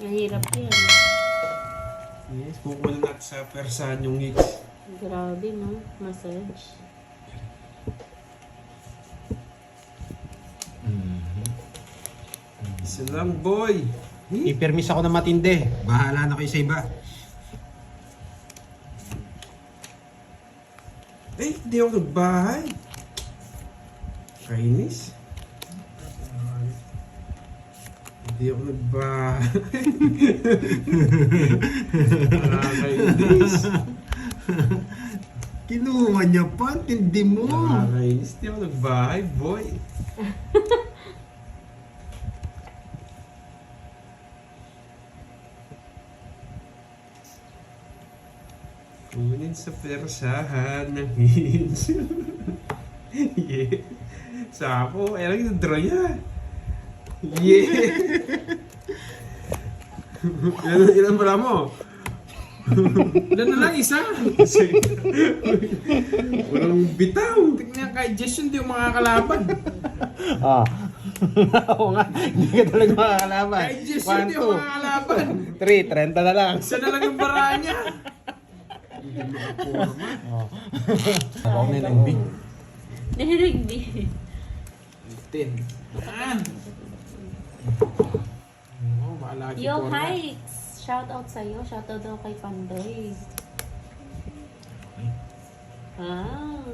Mahirap yan. Yes, kukunin natin sa persahan yung hicks. Grabe, no? Massage. Isa lang, boy. Ipermis ako na matindi. Bahala na kayo sa iba. Hindi ako nagbahay. Kainis. Hindi ako nagbahay. Nakakainis. Kinuha niya pa, tindi mo. Nakakainis. Hindi ako nagbahay, boy. Kunin sa persahan ng hits. Yeah. Sako, ay lang yung draw niya. Yeah. Ilan pala mo? Ilan na lang, isa. Walang bitaw. Tignan kay Jess yun, di yung makakalaban. Ah. Oo nga, hindi ka talaga makakalaban. Kay Jess yun, di yung makakalaban. 3, 30 na lang. Isa na lang yung bara niya. Ako na yung big. Nirigdi. 10. Saan? Oo, maalagi Yo, forma. Hikes! Shout out sa'yo. Shout out daw kay Pandoy. Ah.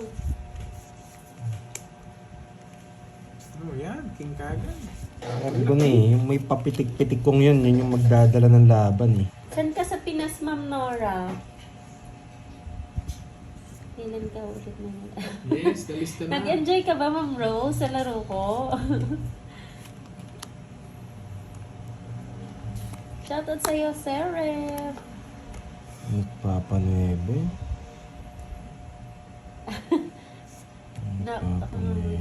Oh, yan. King Kagan. Sabi ko na yung may papitik-pitik kong yun yung magdadala ng laban eh. Saan ka sa Pinas, Ma'am Nora? Kailan ka ulit na nila? Yes, nalista na. Nag-enjoy ka ba, Ma'am Rose, sa laro ko? Shoutout sa'yo, Seref. Nagpapanuebe.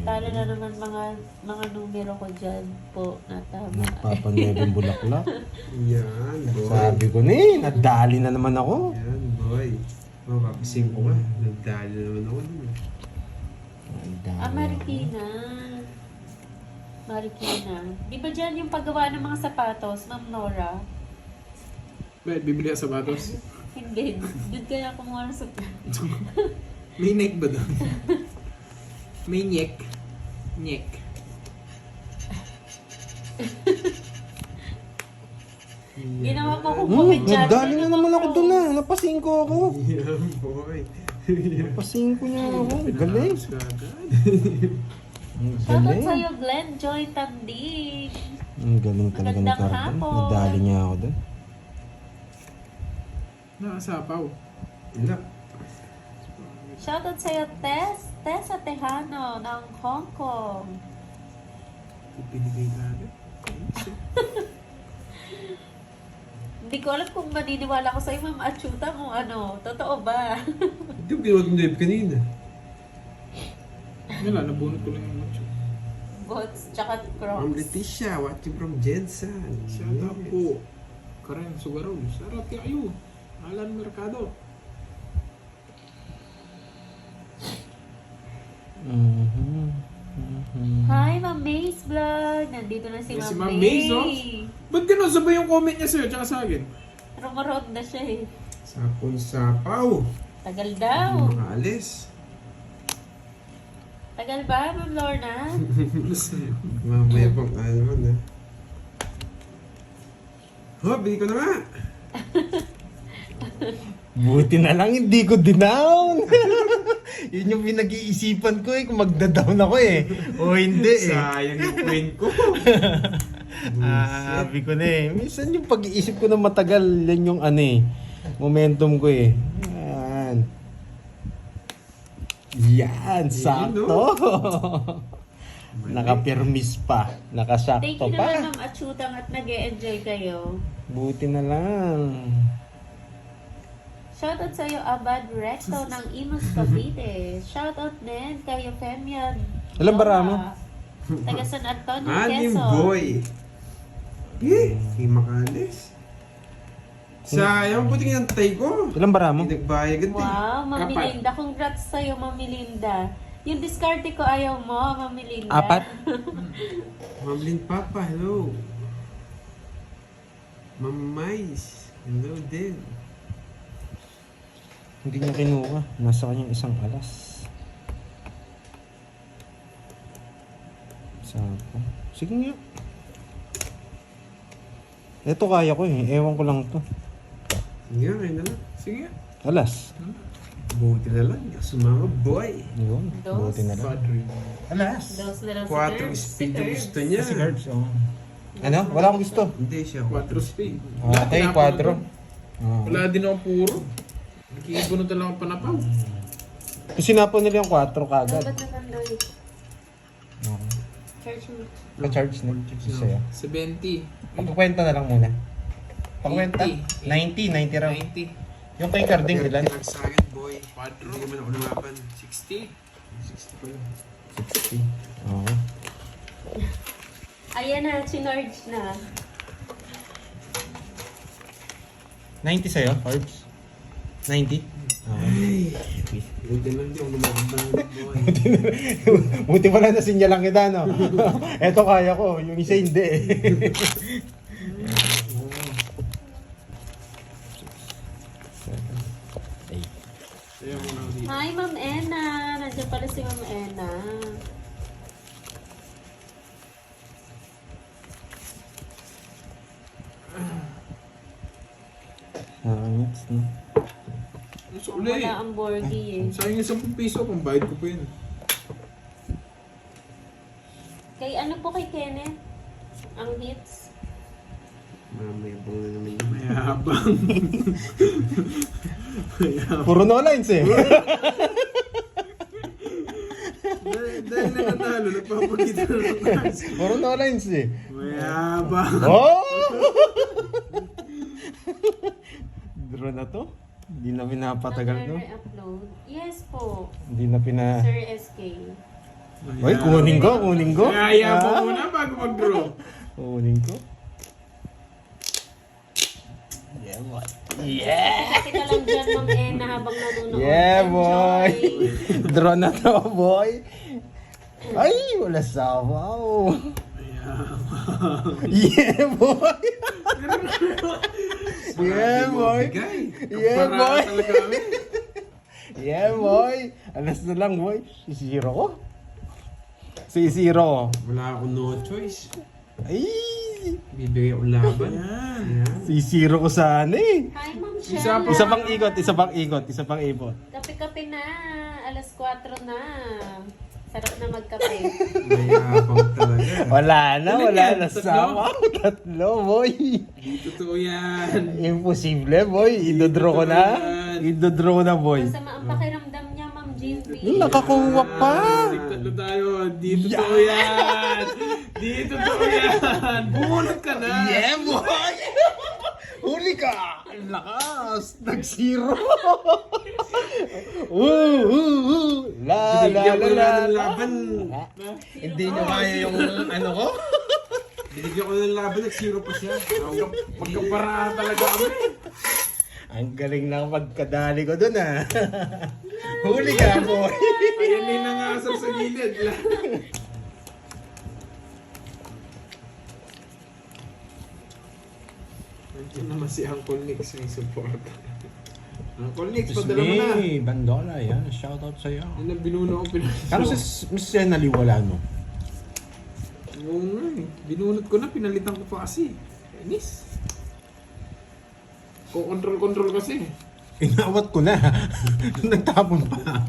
Talo na naman mga numero ko dyan po na tama. Nagpapanuebe bulaklak. Yan, boy. Sabi ko na nadali na naman ako. Yan, boy. Mapapising ko nga. Nagdali naman ako dun. Marikina. Marikina. Di ba dyan yung paggawa ng mga sapatos, Ma'am Nora? Wait, bibili ka sapatos? Hindi. Doon kaya kumuha ng sapatos. May neck ba doon? May neck. Neck. Ginawa mo kong komedyante. Nadali na naman ako doon na. Napasingko ako. Yan, boy. Napasingko niya ako. Galing. Ang Shoutout galing. sa'yo, Glenn Joy Tamdig. Ang galing talaga ni Magandang Carmen. hapon. Nadali niya ako doon. Nakasapaw. Wala. Shoutout sa'yo, Tessa Tejano ng Hong Kong. Ipinigay natin. Hindi ko alam kung maniniwala ko sa'yo, Ma'am Achuta, kung ano. Totoo ba? Hindi ko ginawa ng live kanina. Wala, nabunot ko lang yung macho. Bots, tsaka Ma'am Crocs. Leticia, watching from Jensen. Shout out po. Karen Sugarol. Shout out kayo. Alan Mercado. Hi, Ma'am Maze Vlog. Nandito na si Yes, si Ma'am Ma'am Maze. Maze, oh. Ba't kinusabay yung comment niya sa'yo tsaka sa akin? Rumarod na siya eh. Sapon sapaw. Tagal daw. Maalis. Tagal ba, Ma'am Lorna? Mamaya pang ano naman ha. Oh, bili ko na nga. Buti na lang hindi ko dinown. Yun yung pinag-iisipan ko eh kung magda-down ako eh. O hindi eh. Sayang yung queen ko. Sabi ko na eh. Minsan yung pag-iisip ko na matagal, yan yung ano eh. Momentum ko eh. Yan. Yan, sakto. Nakapirmis pa. Thank Nakasakto you pa. naman, Ma'am Achutang, at nag-e-enjoy kayo. Buti na lang. Shoutout sa'yo, Abad Recto ng Imus Cavite. Shoutout din kay Euphemia. Ilan bara mo? Taga San Antonio, Anim Quezon. boy. Hindi makalis. Sayang, buti nga tay ko. Ilang bara mo? Hindi nagbayagad eh. Wow, Ma'am Apat. Melinda. Congrats sa'yo, Ma'am Melinda. Yung diskarte ko ayaw mo, Ma'am Melinda. 4? Ma'am Lynn Papa, hello. Mamais. Hello din. Hindi niya kinuha. Nasa kanyang isang alas. Sapo. Sige nga. Ito kaya ko eh. Ewan ko lang to. Sige, kayo na lang. Sige. Alas. Buti na lang. Sumama, boy. Yun. Dos. Buti na lang. Padre. Alas. Those little 4 speed yung gusto niya. Kasi cards, oh. Ano? Wala akong gusto. Hindi siya. 4 speed. Okay, 4. Wala din ako puro. Nakikibunutan lang ako panapaw. Kasi napo nila yung 4 kagad. Dapat na pandoy. Okay. Church mo. Pa-charge na. Sa'yo. 70. Pagkukwenta na lang muna. Pagkwenta? 80. 90 raw. 90. Yung kay Carding ilan? Pinagsagan, boy. 4. Hindi naman ako lumaban. 60. 60 pa lang. 60. Oo. Ayan na, chinarge na. 90 sa'yo, Forbes? 90? Okay. Buti lang di ako lumaban, boy. Buti pala na sinyalang kita, no? Eto kaya ko, yung isa hindi eh. Kaya mo lang dito. Hi, Ma'am Ena. Nandiyan pala si Ma'am Ena. Next, no? So, uli. Wala ang Borgie eh. Sayang yung 10 piso, pambayad ko pa yun. Kay ano po kay Kenneth? Ang hits? Mamaya bang na naman yun. Mayabang. Puro no lines eh. Dahil nanatalo, nagpapakita na ng cards. Puro no lines eh. Mayabang. Oh! Draw na to? Hindi na pinapatagal to. Upload. Yes po. Hindi na pina... Sir SK. Uy, kunin ko. Kaya po Ah. muna bago mag-draw. Kunin ko. Yeah, boy. Yeah! Kasi ka lang dyan, Ma'am Ena, habang nanonood. Yeah, boy! Enjoy. Draw na to, boy! Ay, wala sabaw! Yeah, boy! Yeah, boy! Bigay. Yeah, Para boy! talaga kami. Yeah, boy! Alas na lang, boy. Sisiro ko. Sisiro. Wala akong no choice. Ay! Bibigay ako laban. Yan. Sisiro ko sana eh. Hi, Ma'am Isa Shella. pa. Isa pang ikot. Kape-kape na. Alas 4 na. Sarap na magkape. Mayabang talaga. Wala na Tatlo? sabaw. Tatlo, boy. Di totoo yan. Imposible, boy. Idodraw ko na. Idodraw ko na, boy. Masama ang pakiramdam niya, Ma'am Jean B. Nakakuha pa. Tatlo tayo. Di totoo yan. Di totoo yan. Bumunot ka na. Yeah, boy! Huli ka! Ang lakas! Nag-zero! La la Binigyan ko la na la ng laban. Hindi nyo kaya yung ano ko? Binigyan ko na ng laban. Nag-zero pa siya. Magkapara talaga kami. Ang galing ng pagkadali ko dun ah. Huli ka, boy! Ayan na yung nangasar sa gilid. Nandiyan naman si Uncle Nix may support. Uncle Nix, padala mo na. Hey, Bandola, yan. Shoutout sa'yo. Yan ang binuno ko pinalitan. Kano si Miss Senali wala, no? Oo nga eh. Binunot ko na, pinalitan ko pa kasi. Inis. Control kasi. Inawat ko na. Nagtapon pa.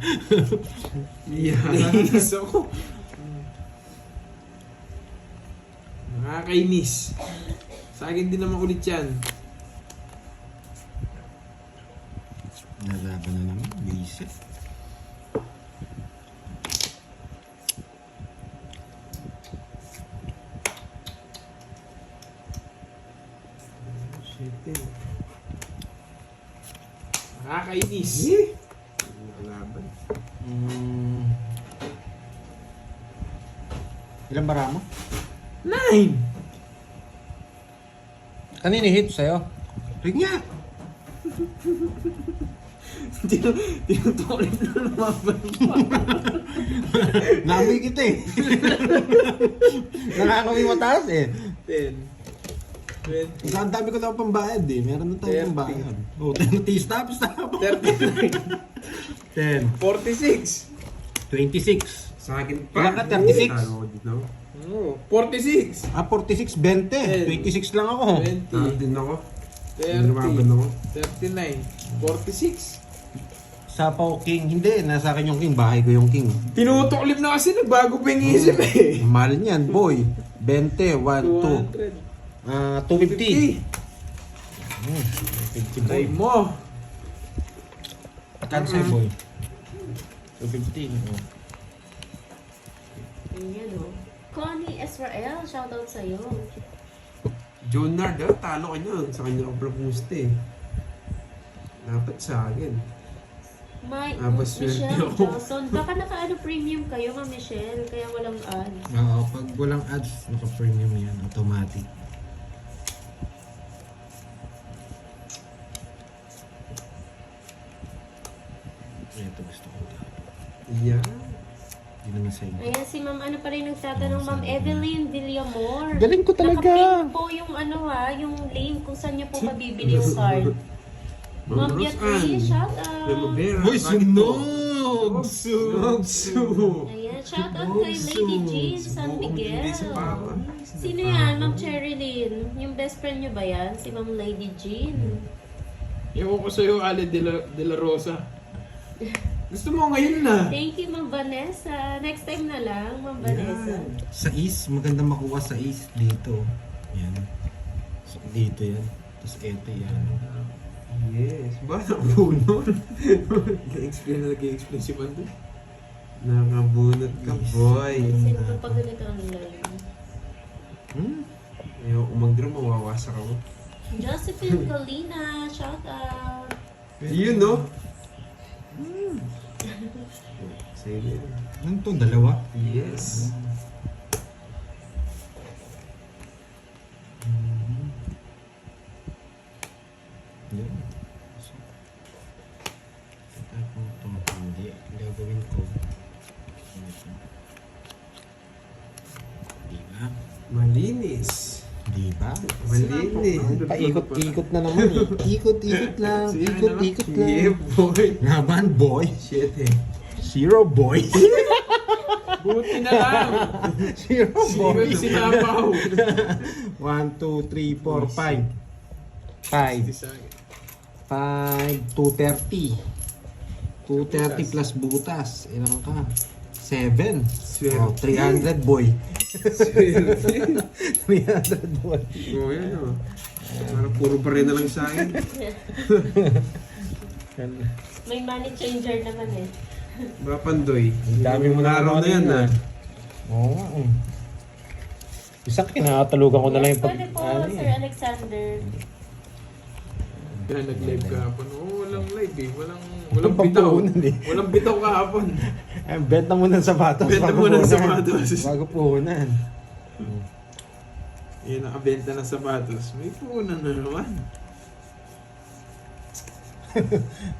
Inis ako. Nakakainis. Sa akin din naman ulit yan. Nalaban na naman. Visit. Nakakainis. Laban. Ilan bara mo? 9! Kanino hit sa'yo? Ring nga. Tinutulit na lumaban pa. Namoy kita eh. Nakakami mataas eh. 10. 20. Ang dami ko daw pambayad eh. Meron na tayo 30. pambayad. Oh, 30. Stop. 39. 10. 46. 26. Sa akin Wala pa. ka, 36. Talo ko dito. 46. 46, 20. 26 lang ako. 20. Talo din ako. 30. Lumaban ako. 39. 46. Sapaw King. Hindi, nasa akin yung King. Bahay ko yung King. Tinutuklip na kasi nagbago pa yung isip eh. Mahal niyan, boy. 20, 1, 2. 200. 250. 50 Try boy. mo. Cancel boy. 250. Oh. Ayan o. Connie Israel, shoutout sa'yo. Jonard, talo ka niyan. Sa kanya ako proposed eh. Dapat sa akin. Swerte Michelle ako. Johnson. Baka naka-ano premium kayo, Ma'am Michelle, kaya walang ads. Oo, pag walang ads, naka-premium yan. Automatic. Ito gusto ko. Yeah. Hindi naman sa inyo. Ayan, si Ma'am, ano pa rin nagtatanong, Ma'am Evelyn Villamor. Galing ko talaga. Naka-print po yung ano yung link kung saan niyo po mabibili yung card. Ma'am Beatrice, shout out. Hoy, sunog! Sunog! Sunog! Ayan, shout out kay Lady Jean San Miguel. Sino yan, Ma'am Cherilyn? Yung best friend niyo ba yan? Si Ma'am Lady Jean? Ewan ko sa'yo, Ale de la Rosa. Gusto mo ngayon na. Thank you, Ma'am Vanessa. Next time na lang, Ma'am Vanessa. Sa east, maganda makuha sa east dito. Yan. So, dito yan. Tapos eto yan. Yes. Ba, nakabunot? Nag-explain si Mando. Nakabunot ka, boy. Sino po pag ganito ang live? Ayoko mag-draw, mawawasak ako. Josephine Colina, shout out. Yun, no? Sige. Ano to? Dalawa? Yes. Yan. So, tapos ito, hindi. Gagawin ko. Diba? Malinis. Diba? Malinis. Paikot-ikot na naman eh. Ikot-ikot lang. Ikot-ikot Yeah, lang. boy. Laban, boy. Shit, eh. Zero, boy. Buti na lang. Zero, boy. Sino sinapaw? 1, 2, 3, 4, 5. 5, 230. 230 plus butas. Ilang ka? 7. Oh, 300 boy. 300 boy. Oo, yan, oh. Parang puro pa rin na lang sa akin. May money changer naman eh. Mga pandoy. Ang dami mo na araw na yan, kanina. ah. Oo nga eh. Isa kinakatalugan ko na lang yung pag... Pwede po, ano Sir eh. Alexander. Kaya nag-live kahapon. Oo, walang live eh. Walang Walang bitaw. pampuhunan eh. Walang bitaw kahapon. Ay, benta mo ng sapatos. Benta bago mo ng puhunan. sapatos. Bago puhunan. Yan, nakabenta ng sapatos. May punan na naman.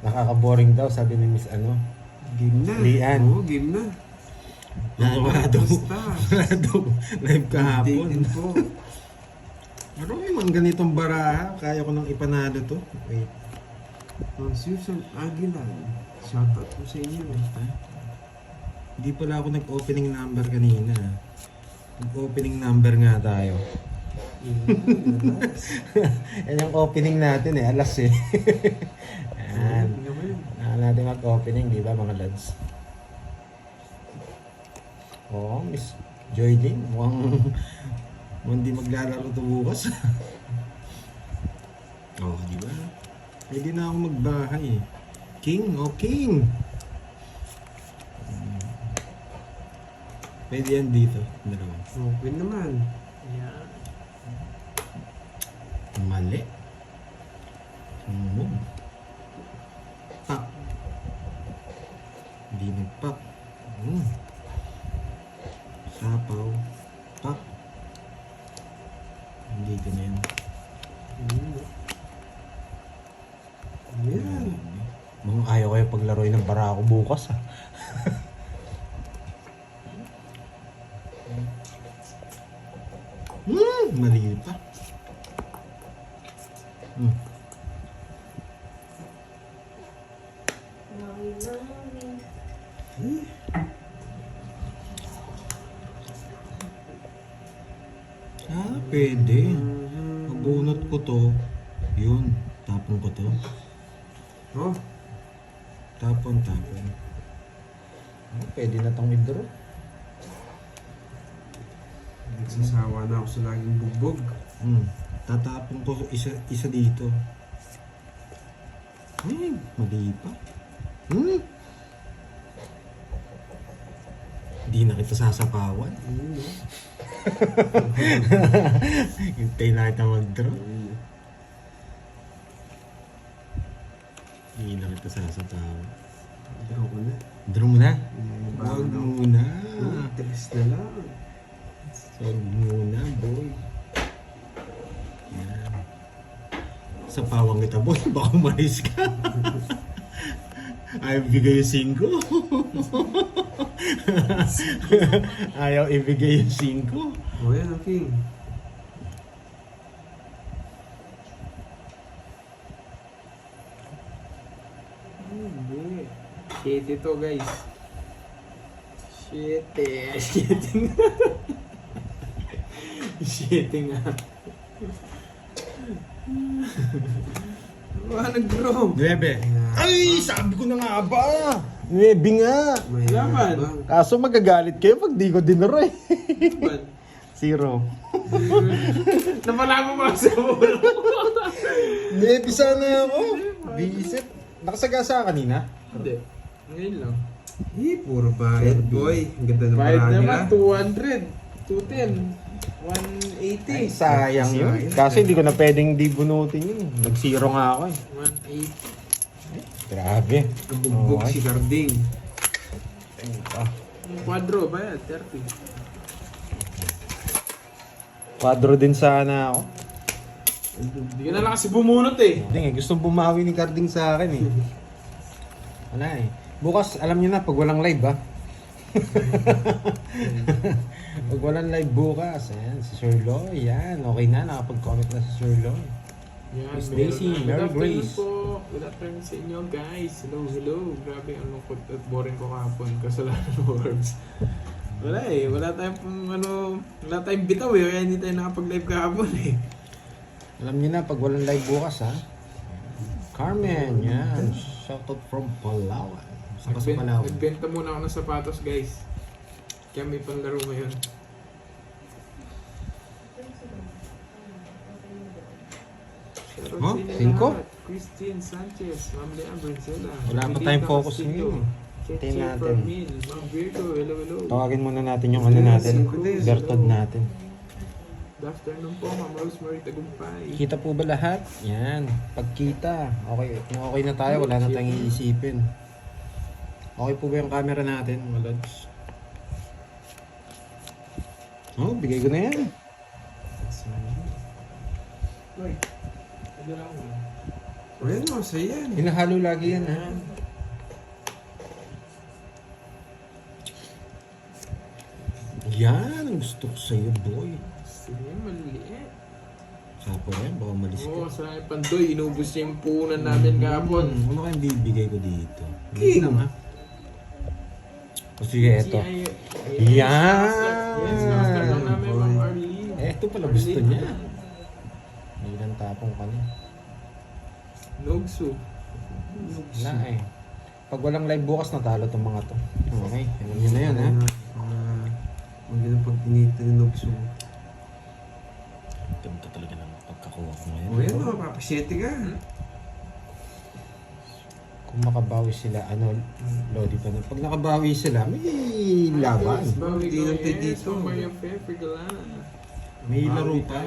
Nakaka-boring daw, sabi ni Miss ano. Game na. Lian. Oo, game na. Wala daw. Basta. Wala daw. Live kahapon. Updated po. Marami mang ganitong baraha. Kaya ko nang ipanalo to. Wait. Ang Susan Aguilar. Shoutout po sa inyo. Hindi pala ako nag-opening number kanina. Nag-opening number nga tayo. Yan yung opening natin eh. Alas eh. Yan. Natin mag-opening, di ba mga lads? Oo, Miss Joy Jane. Mukhang hindi maglalaro ito bukas. Oo, di ba? Pwede na ako magbahay. King, oh King! Pwede yan dito. Dalawa. Open naman. Yan. Mali. Pop. Hindi nag-pop. Sapaw. Pop. Hindi ka na yan. Yan. Mga ayaw kayo paglaroin ng barako bukas ah. Mali pa. Hmm. Lawi-lawi. Pwede. Pabunot ko to. Yun. Tapon ko to. Oh, Tapon. Pwede na tong i-draw. nagsasawa na ako sa laging bugbog. Tatapon ko isa dito. Mali pa. Hindi na kita sasapawan. Hintay na kita mag-draw. Hindi na kita sasapawan. Draw ko na. Draw mo na. Bago Huwag na. muna. Test na lang. Huwag muna, boy. Yan. Sa pawang kita, boy. Baka umalis ka. Ayaw ibigay yung 5. Ayaw ibigay yung 5. Oh, yan ang king. Hindi. Shit ito guys. Shit eh. Shitting. Shitting ah. Wala nag-draw. 9. Ay, sabi ko na nga ba? 9 nga. May Laban. bang. Kaso magagalit kayo pag di ko dinuro eh. Ba't? 0. Napala mo ba sa ulo? 9 sana ako. Bisit. Nakasagasa ka kanina? Hindi. Ngayon lang. Puro bayad, boy. Ang ganda ng Bayad parang naman, nila. 200, 210, 180, Sayang yun. Kasi hindi ko na pwedeng di bunutin yun. Nag-0 nga ako eh. 180. Grabe. Nabugbog si Carding. Yung quadro, bayad, 30. Quadro din sana ako. Hindi ka na lang kasi bumunot eh. Hindi gustong bumawi ni Carding sa akin eh. Wala eh. Bukas, alam niyo na, pag walang live ha. Pag walang live bukas, ayan, si Sir Loy, yan, okay na, nakapag-comment na si Sir Loy. Yan, Miss meron Daisy, na. Mary Good afternoon Grace. po. Good afternoon sa inyo guys. Hello. Grabe, ang lungkot at boring ko kahapon. Kasalanan ng words. Wala eh, wala tayong bitaw eh. Kaya hindi tayo nakapag-live kahapon eh. Alam niyo na, pag walang live bukas ha. Carmen, yan, shoutout from Palawan. Saka sa Palawan. Nagbenta muna ako ng sapatos guys. Kaya may panlaro ngayon. Shoutout Huh? sa inyo 5? lahat. Christine Sanchez, Ma'am Leanne Brincela. Wala pa tayong focus ngayon. Hintayin natin. Ma'am Virgo, hello. Tawagin muna natin yung ano natin, Bertod natin. Good afternoon po, Ma'am Rosemary Tagumpay. Kita po ba lahat? Yan. Pagkita. Okay, kung okay na tayo, wala na tayong iisipin. Okay po ba yung camera natin, mga lods? Oh, bigay ko na yan. Uy, ano lang mo? O yan o, sa'yo yan. Hinahalo lagi yan, ha? Yan, ang gusto ko sa'yo, boy. Sige, maliit. Sapo yan, baka malis ka. Oo, sa akin Pandoy, inubos niya yung puhunan natin kahapon. Ano kayong bibigay ko dito? King. Lang, ha? O sige, eto. Yan! Yes, master lang namin, Ma'am Arlene. Eto pala gusto niya. May ilang tapong ka na. Nogsu. Wala eh. Pag walang live bukas, natalo tong mga to. Okay, alam niyo na yun, ha? Huwag yun ang pag-inito ni Nobso. Ganda talaga ng pagkakuha ko ngayon. O yan o, papasyete ka. Kung makabawi sila, ano, Lodi pa na. Pag nakabawi sila, may laban. Hindi lang tayo dito. Mario Pepper Galan. May laro pa.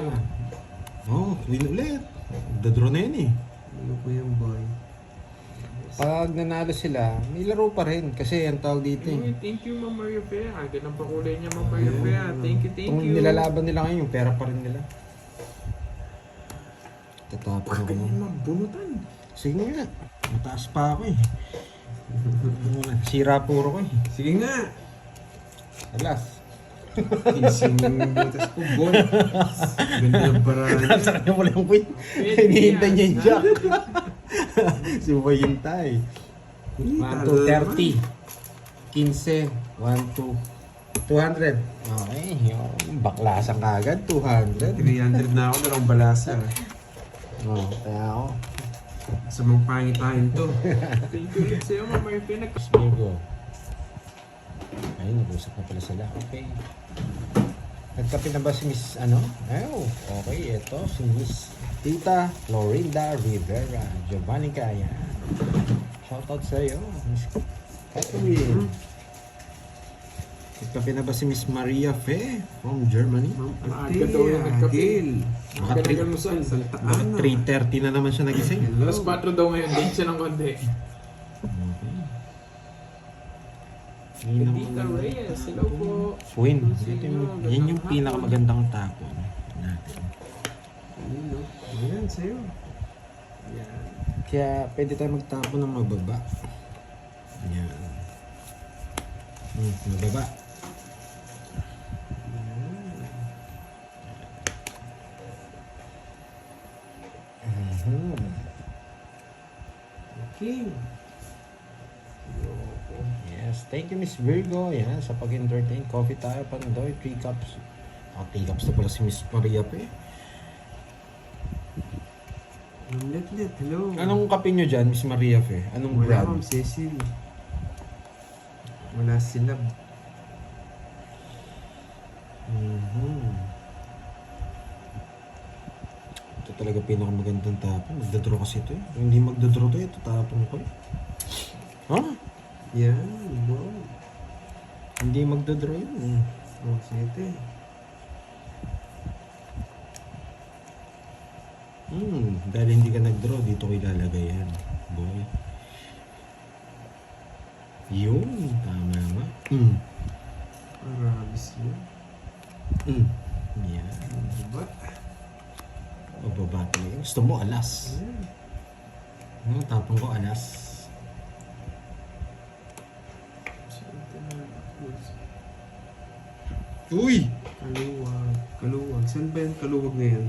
Oh, win ulit. Dadraw na yun eh. Ano po yan, boy? Pag nanalo sila, may laro pa rin. Kasi ang tawag dito eh. Uy, thank you, Ma'am Mario Pea. Ganun pa kulay niya, Ma'am Mario Pea. Thank you. Kung nilalaban nila ngayon, yung pera pa rin nila. Tatapos ako. Ganyan, Ma'am. Bunutan. Sige nga. Mataas pa ako eh. Sira puro ko eh. Sige nga. Alas. Kinsing butas ko, boy. Ganda ng paraan. Sa kanya wala yung queen. Pwede Hinihintay niya yung yan. jack. Si Boy hintay. 1, 2, 30. 15. 1, 2. 200. Okay. Yung baklasan ka agad. 200. 300 na ako, dalawang balasa. Oh, kaya ako. Sa mga pangitain to. Thank you ulit sa'yo, Ma'am Murphy. Virgo. Ay, nag-usap na pala sila. Okay. Nagkape na ba si Miss ano? Ay, okay. Ito si Miss Tita Florinda Rivera. Giovanni Kaya. Shoutout sa iyo, Miss Catherine. Nagkape na ba si Miss Maria Fe from Germany? Maaga daw yung nagkape. Gil. Mga Kanagal mo saan? Mga 3:30 na naman siya nagising. Hello. Alas 4 daw ngayon. Din siya ng konti. Okay. Yun ang Tita Reyes, hello po. Queen. Yan yung pinakamagandang tapo natin. Ayan, sa'yo. Yan. Kaya pwede tayo magtapo ng mababa. Yan. Mababa. Okay. Yes, thank you Miss Virgo. Yan, sa pag-entertain. Coffee tayo, pandoy, 3 cups. 3 cups na pala si Miss Maria pa eh. Let, hello. Anong kape nyo dyan, Miss Maria Fe? Anong Wala, brand? Ma'am Cecil. Wala sila. Ito talaga pinakamagandang tapon. Magdadraw kasi ito eh. Kung hindi magdadraw to, ito tapon ko eh. Ha? Yan, wow. Hindi magdadraw yun. Oh, sete. Dahil hindi ka nag-draw, dito ko ilalagay yan. Boy. Yun, tama nga. Marabis mo. Yan. Diba? O baba talaga. Gusto mo alas. Ayan. Tapon ko alas. Uy! Kaluwag. Kaluwag. Saan ba yung kaluwag ngayon?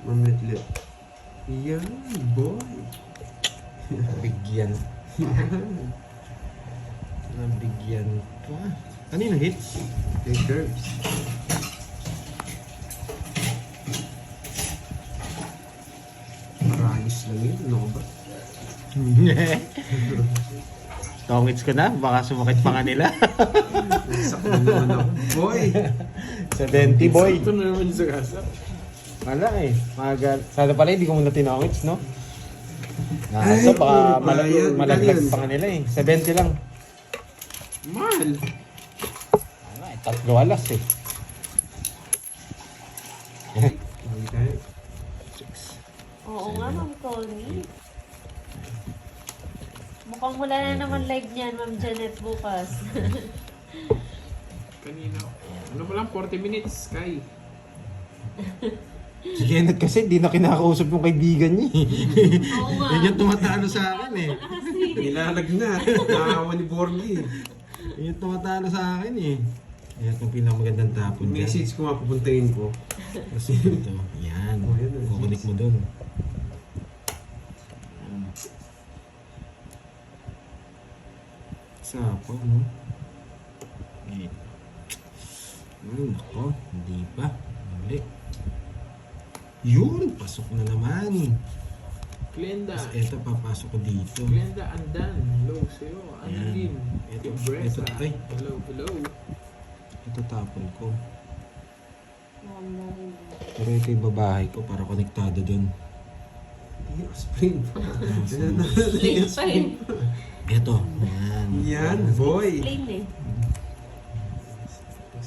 Ma'am Letlet. Yan, boy. Bigyan. Nabigyan pa. Kanino hits? Kay Curbs. Marayos lang yun. Ano ka ba? Tongits ko na, baka sumakit pa nga nila. Sakto naman ako. Boy! 70 boy. Ito na naman sa kasa. Wala eh. Magal. Sana pala hindi ko muna tinongits, no? So baka puro bayad. malaglag Ganyan. pa nga nila eh. 70 lang. Mahal. Wala eh, 3 alas eh. Lagi tayo. Oo nga, Ma'am Connie. Mukhang wala na naman live niyan, Ma'am Janet, bukas. Kanina. Ano pa lang, 40 minutes, Sky. Si Kenneth kasi hindi na kinakausap yung kaibigan niya eh. Oo nga. Yan yung tumatalo sa akin eh. Nilalagnat. Nakawa ni Borgie. Yan yung tumatalo sa akin eh. Yan yung pinakamagandang tapon dyan. Message ko nga pupuntahin ko. Kasi ito, yan. Oh, yan, Kukunik mo dun. Sapo, no? Eh. Nako, hindi pa. Mali. Yun, pasok na naman. Glenda. Tapos eto, papasok ko dito. Glenda Andan. Hello sa'yo. Annalyn. Ito, Bresa. ito, ay. Hello, hello. Ito tapon ko. Wala rin. Pero ito yung babahay ko para konektado dun. Iyo, spring pa. Plain pa eh. Ito, yan. Yan, boy. Plain eh.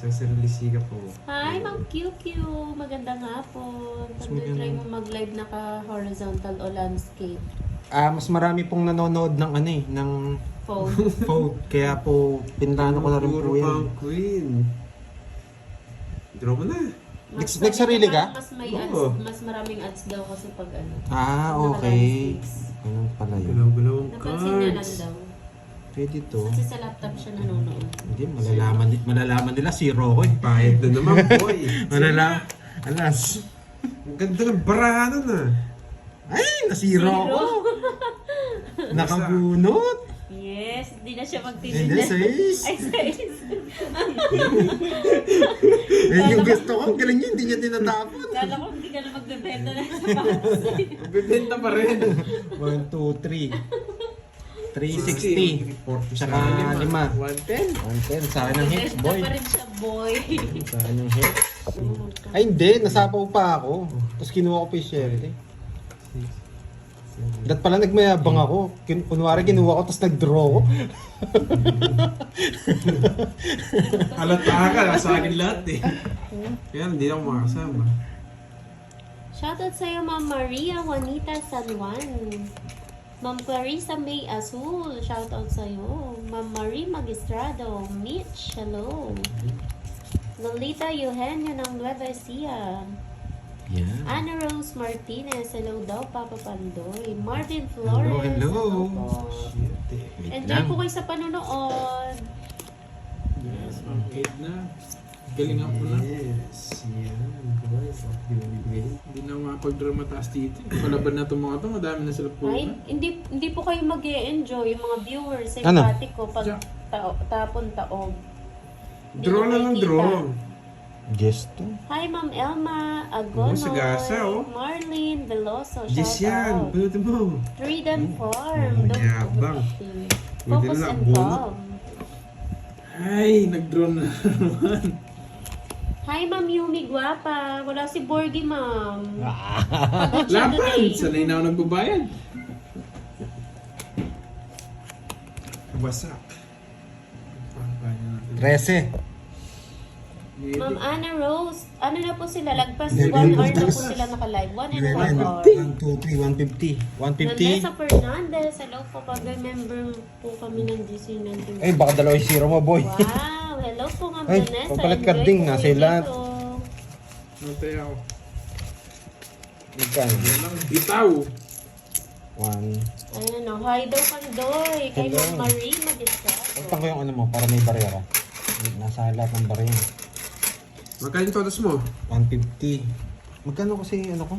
Nagsasaralisi ka po. Hi, Ma'am QQ. Magandang hapon. Pag try mo mag-live naka-horizontal o landscape. Mas marami pong nanonood ng ano eh, ng Phone. phone. Kaya po, pinlano ko na rin po Puro yan. pang queen. Draw mo na. Nagsarili ka? Mas may ads, Oo. mas maraming ads daw kasi pag ano. Okay. naka-landscapes. Ganun pala yun. Galaw-galaw ang Napansin niya lang cards. daw. Pwede to. Kasi sa laptop siya nanonood. Hindi, malalaman nila zero ko eh. Bayad na naman, boy. Alas. Ang ganda ng baraha nun ah. Ay, nasiro ako. Nakabunot. Yes, hindi na siya Hindi, magtitinda. 6. Ay, 6. Eh, yung gusto ko, ang galing niya, hindi niya tinatapon. Kala ko hindi ka na magbebenta na sapatos. Bibenta pa rin. 1, 2, 3. 360. Tsaka 5. 110. 110. Sa akin ang hits, boy. Pa rin siya, boy. Sa akin ang hits. Ay, hindi. Nasapaw pa ako. Tapos kinuha ko pa yung share. Dat pala nagmayabang ako. Kunwari kinuha ko, tapos nag-draw ko. Halata ka, nasa akin lahat eh. Kaya hindi ako makasama. Shoutout sa'yo, Ma'am Maria Juanita San Juan. Ma'am Clarissa May Azul, shoutout sa'yo. Ma'am Marie Magistrado, Mitch, hello. Lolita Eugenio ng Nueva Ecija. Yeah. Ana Rose Martinez, hello daw, Papa Pandoy. Marvin Flores, Hello. po. Wait Enjoy lang. po kayo sa panonood. Yes, ang 8 na. Galing ako na. Yes. Yan. Boy, binibigay. Hindi na makapag-dramataas dito. Palaban na itong mga ito, madami na sila po. Ay, hindi po kayo mag-e-enjoy, yung mga viewers, Ano? sympatic ko, pag tapon taob. Draw lang ng draw. Guess to. Hi, Ma'am Elma Agonoy, sagasa, oh. Marlene Veloso, Yes shout yan. out. Pinutin mo. Freedom Farm, Oh, don't yabang. overacting. Pwede Focus na, and bunot. calm. Ay, nag-drone na naman. Hi, Ma'am Yumi Guapa. Wala si Borgie, Ma'am. Laban! Sanay na ako nagbabayad. Wasak. 13. Ma'am Anna Rose, ano na po sila? Lagpas 1 Eleven. hour na po sila naka-live. 1 and 1 hour. 1, 2, 3, 150. 150. Nandesa Fernandez, hello po. Pag-member po kami ng DC 19. Ay, baka dalawa yung zero mo, boy. Wow! Hello po, Ma'am Ay, Vanessa. papalit Enjoy carding, po nasa kayo lahat. dito. Notay ako. Magkano? Yan lang, bitaw. 1. Ayan o, hi daw Pandoy. Kay Hello. Ma'am Marie Magistrado. Pagtan ko yung ano mo, para may barera. Nasa lahat ng barera. Magkano yung todos mo? 150. Magkano kasi ano ko?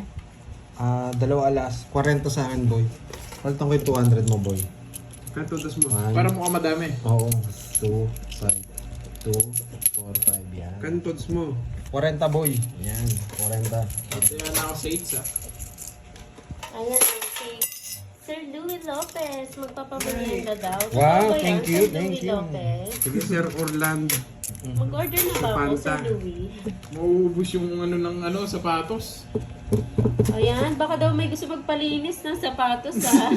2 alas. 40 sa akin, boy. Palitan ko yung 200 mo, boy. Magkano todos mo? Para mukhang madami. Oo. 2, 5, 2, 4, 5. Yan. Magkano todos mo? 40, boy. Yan. 40. Kaya na ako sa 8 ah. Ayan o, si Sir Louie Lopez. Magpapamerienda daw. Wow, Totoo ba yan, thank you, Sir thank Louie you. Lopez? Sige, Sir Orlando. Mag-order na ba ako, Sir Fanta. Louie? Mauubos yung ano ng ano, sapatos. Ayan, baka daw may gusto magpalinis ng sapatos, ha?